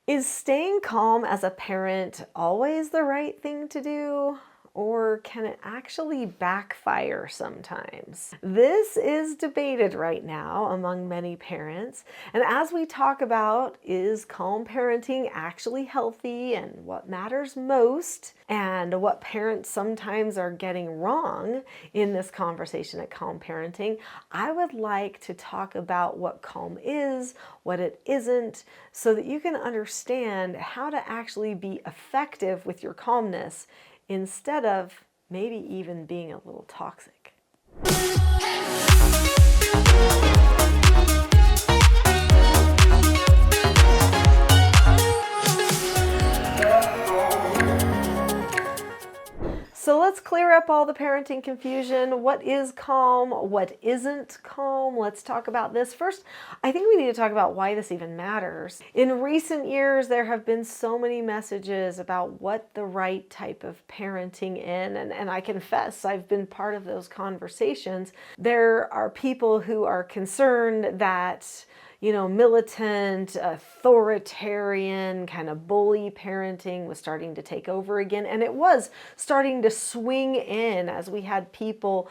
Is staying calm as a parent always the right thing to do? Or can it actually backfire sometimes? This is debated right now among many parents. And as we talk about, is calm parenting actually healthy and what matters most, and what parents sometimes are getting wrong in this conversation at Calm Parenting, I would like to talk about what calm is, what it isn't, so that you can understand how to actually be effective with your calmness instead of maybe even being a little toxic. So let's clear up all the parenting confusion. What is calm? What isn't calm? Let's talk about this. First, I think we need to talk about why this even matters. In recent years, there have been so many messages about what the right type of parenting is, and I confess I've been part of those conversations. There are people who are concerned that militant, authoritarian, kind of bully parenting was starting to take over again. And it was starting to swing in as we had people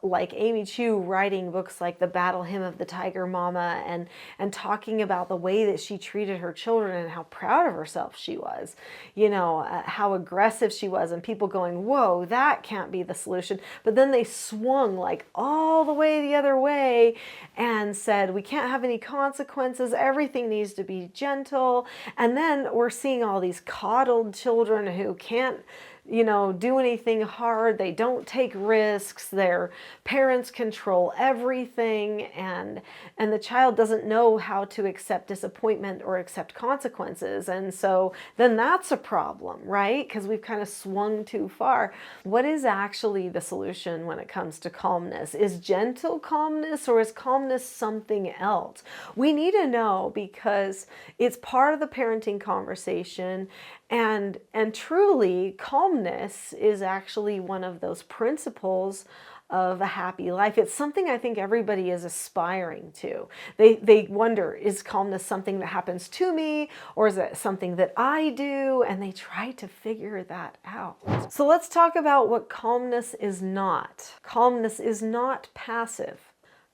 like Amy Chu writing books like The Battle Hymn of the Tiger Mama and talking about the way that she treated her children and how proud of herself she was, how aggressive she was, and people going, whoa, that can't be the solution. But then they swung like all the way the other way and said, we can't have any consequences, everything needs to be gentle. And then we're seeing all these coddled children who can't do anything hard. They don't take risks. Their parents control everything, and the child doesn't know how to accept disappointment or accept consequences. And so then that's a problem, right? Because we've kind of swung too far. What is actually the solution when it comes to calmness? Is gentle calmness, or is calmness something else? We need to know, because it's part of the parenting conversation. And truly, calmness is actually one of those principles of a happy life. It's something I think everybody is aspiring to. They wonder, is calmness something that happens to me, or is it something that I do? And they try to figure that out. So let's talk about what calmness is not. Calmness is not passive.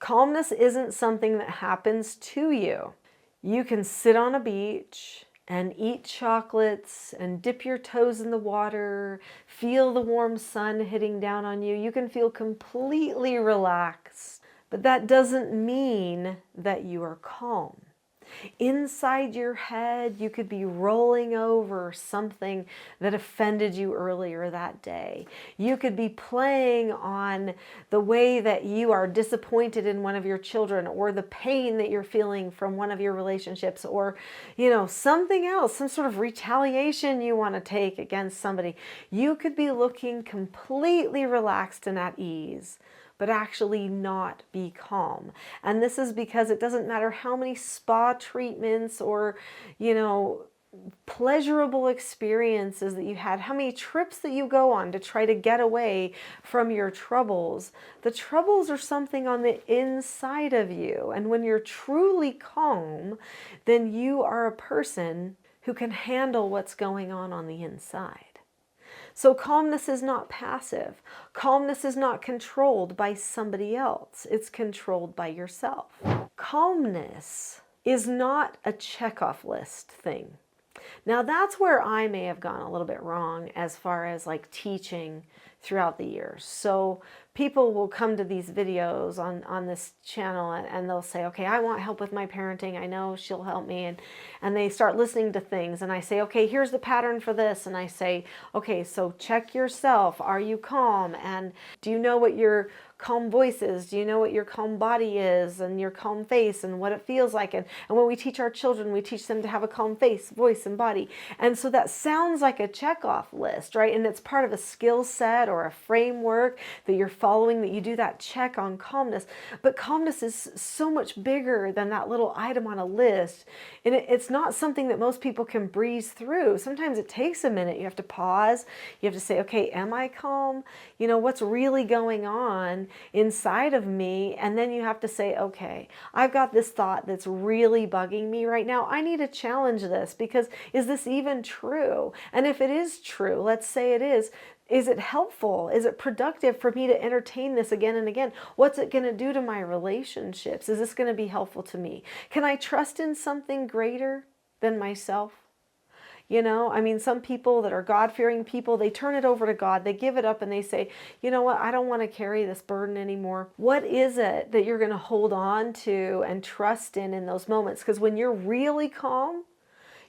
Calmness isn't something that happens to you. You can sit on a beach and eat chocolates and dip your toes in the water, feel the warm sun hitting down on you. You can feel completely relaxed, but that doesn't mean that you are calm. Inside your head, you could be rolling over something that offended you earlier that day. You could be playing on the way that you are disappointed in one of your children, or the pain that you're feeling from one of your relationships, or, something else, some sort of retaliation you want to take against somebody. You could be looking completely relaxed and at ease, but actually not be calm. And this is because it doesn't matter how many spa treatments or, pleasurable experiences that you had, how many trips that you go on to try to get away from your troubles. The troubles are something on the inside of you. And when you're truly calm, then you are a person who can handle what's going on the inside. So calmness is not passive. Calmness is not controlled by somebody else. It's controlled by yourself. Calmness is not a checkoff list thing. Now that's where I may have gone a little bit wrong as far as like teaching throughout the years. So people will come to these videos on this channel and they'll say, okay, I want help with my parenting. I know she'll help me. And they start listening to things and I say, okay, here's the pattern for this. And I say, okay, so check yourself. Are you calm? And do you know what your calm voice is? Do you know what your calm body is, and your calm face, and what it feels like? And when we teach our children, we teach them to have a calm face, voice, and body. And so that sounds like a checkoff list, right? And it's part of a skill set or a framework that you're following, that you do that check on calmness. But calmness is so much bigger than that little item on a list. And it's not something that most people can breeze through. Sometimes it takes a minute. You have to pause. You have to say, okay, am I calm? You know, what's really going on inside of me? And then you have to say, okay, I've got this thought that's really bugging me right now. I need to challenge this, because is this even true? And if it is true, let's say it is it helpful? Is it productive for me to entertain this again and again? What's it going to do to my relationships? Is this going to be helpful to me? Can I trust in something greater than myself? You know, I mean, some people that are God-fearing people, they turn it over to God, they give it up, and they say, you know what, I don't want to carry this burden anymore. What is it that you're going to hold on to and trust in those moments? Because when you're really calm,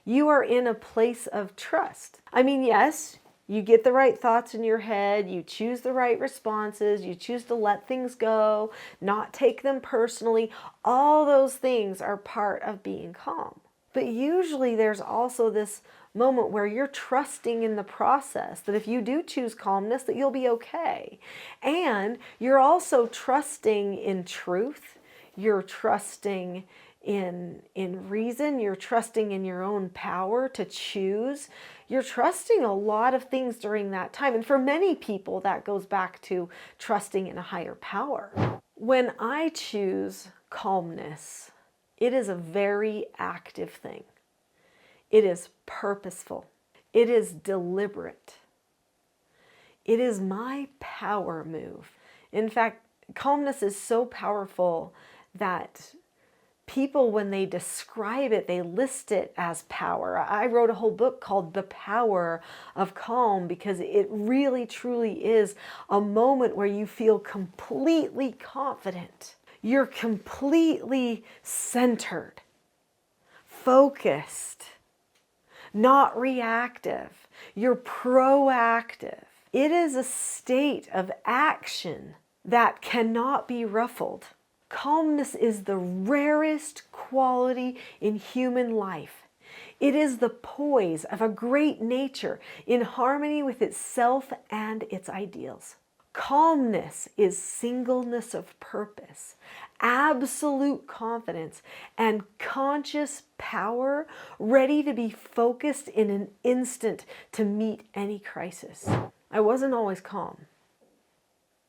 you are in a place of trust. I mean, yes, you get the right thoughts in your head, you choose the right responses, you choose to let things go, not take them personally. All those things are part of being calm. But usually there's also this moment where you're trusting in the process, that if you do choose calmness, that you'll be okay. And you're also trusting in truth. You're trusting in reason. You're trusting in your own power to choose. You're trusting a lot of things during that time. And for many people, that goes back to trusting in a higher power. When I choose calmness, it is a very active thing. It is purposeful. It is deliberate. It is my power move. In fact, calmness is so powerful that people, when they describe it, they list it as power. I wrote a whole book called The Power of Calm, because it really truly is a moment where you feel completely confident. You're completely centered, focused, not reactive. You're proactive. It is a state of action that cannot be ruffled. Calmness is the rarest quality in human life. It is the poise of a great nature in harmony with itself and its ideals. Calmness is singleness of purpose, absolute confidence, and conscious power, ready to be focused in an instant to meet any crisis. I wasn't always calm.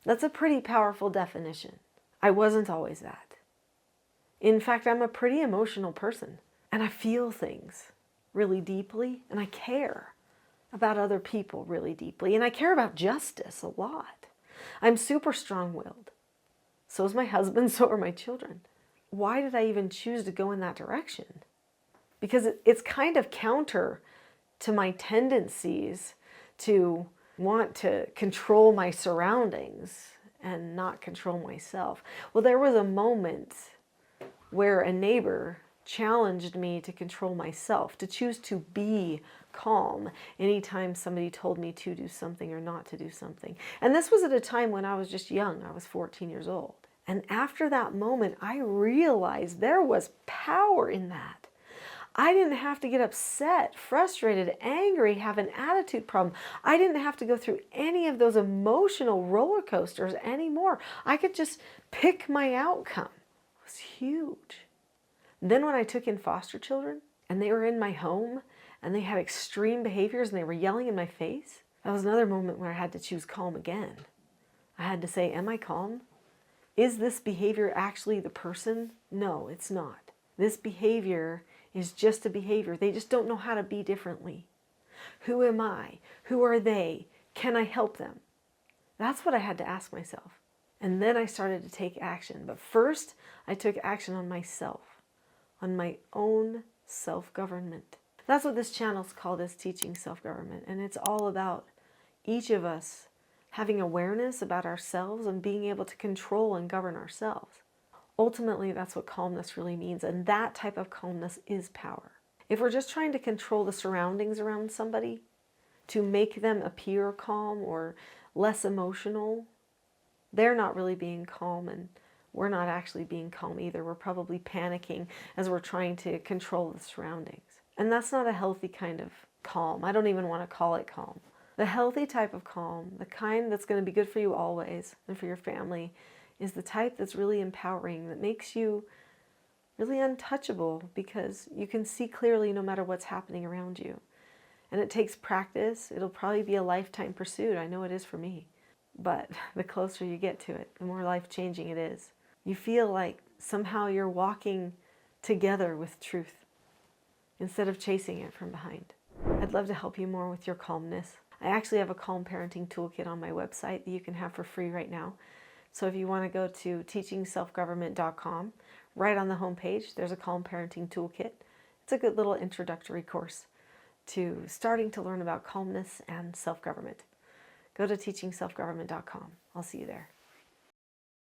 That's a pretty powerful definition. I wasn't always that. In fact, I'm a pretty emotional person, and I feel things really deeply, and I care about other people really deeply, and I care about justice a lot. I'm super strong-willed. So is my husband, so are my children. Why did I even choose to go in that direction? Because it's kind of counter to my tendencies to want to control my surroundings and not control myself. Well, there was a moment where a neighbor challenged me to control myself, to choose to be calm anytime somebody told me to do something or not to do something. And this was at a time when I was just young. I was 14 years old. And after that moment, I realized there was power in that. I didn't have to get upset, frustrated, angry, have an attitude problem. I didn't have to go through any of those emotional roller coasters anymore. I could just pick my outcome. It was huge. Then when I took in foster children and they were in my home and they had extreme behaviors and they were yelling in my face, that was another moment where I had to choose calm again. I had to say, am I calm? Is this behavior actually the person? No, it's not. This behavior is just a behavior. They just don't know how to be differently. Who am I? Who are they? Can I help them? That's what I had to ask myself. And then I started to take action. But first, I took action on myself, on my own self-government. That's what this channel is called, is Teaching Self-Government. And it's all about each of us having awareness about ourselves and being able to control and govern ourselves. Ultimately, that's what calmness really means. And that type of calmness is power. If we're just trying to control the surroundings around somebody to make them appear calm or less emotional, they're not really being calm, and we're not actually being calm either. We're probably panicking as we're trying to control the surroundings. And that's not a healthy kind of calm. I don't even want to call it calm. The healthy type of calm, the kind that's going to be good for you always and for your family, is the type that's really empowering, that makes you really untouchable because you can see clearly no matter what's happening around you. And it takes practice. It'll probably be a lifetime pursuit. I know it is for me. But the closer you get to it, the more life-changing it is. You feel like somehow you're walking together with truth instead of chasing it from behind. I'd love to help you more with your calmness. I actually have a calm parenting toolkit on my website that you can have for free right now. So if you want to go to teachingselfgovernment.com, right on the homepage, there's a calm parenting toolkit. It's a good little introductory course to starting to learn about calmness and self-government. Go to teachingselfgovernment.com. I'll see you there.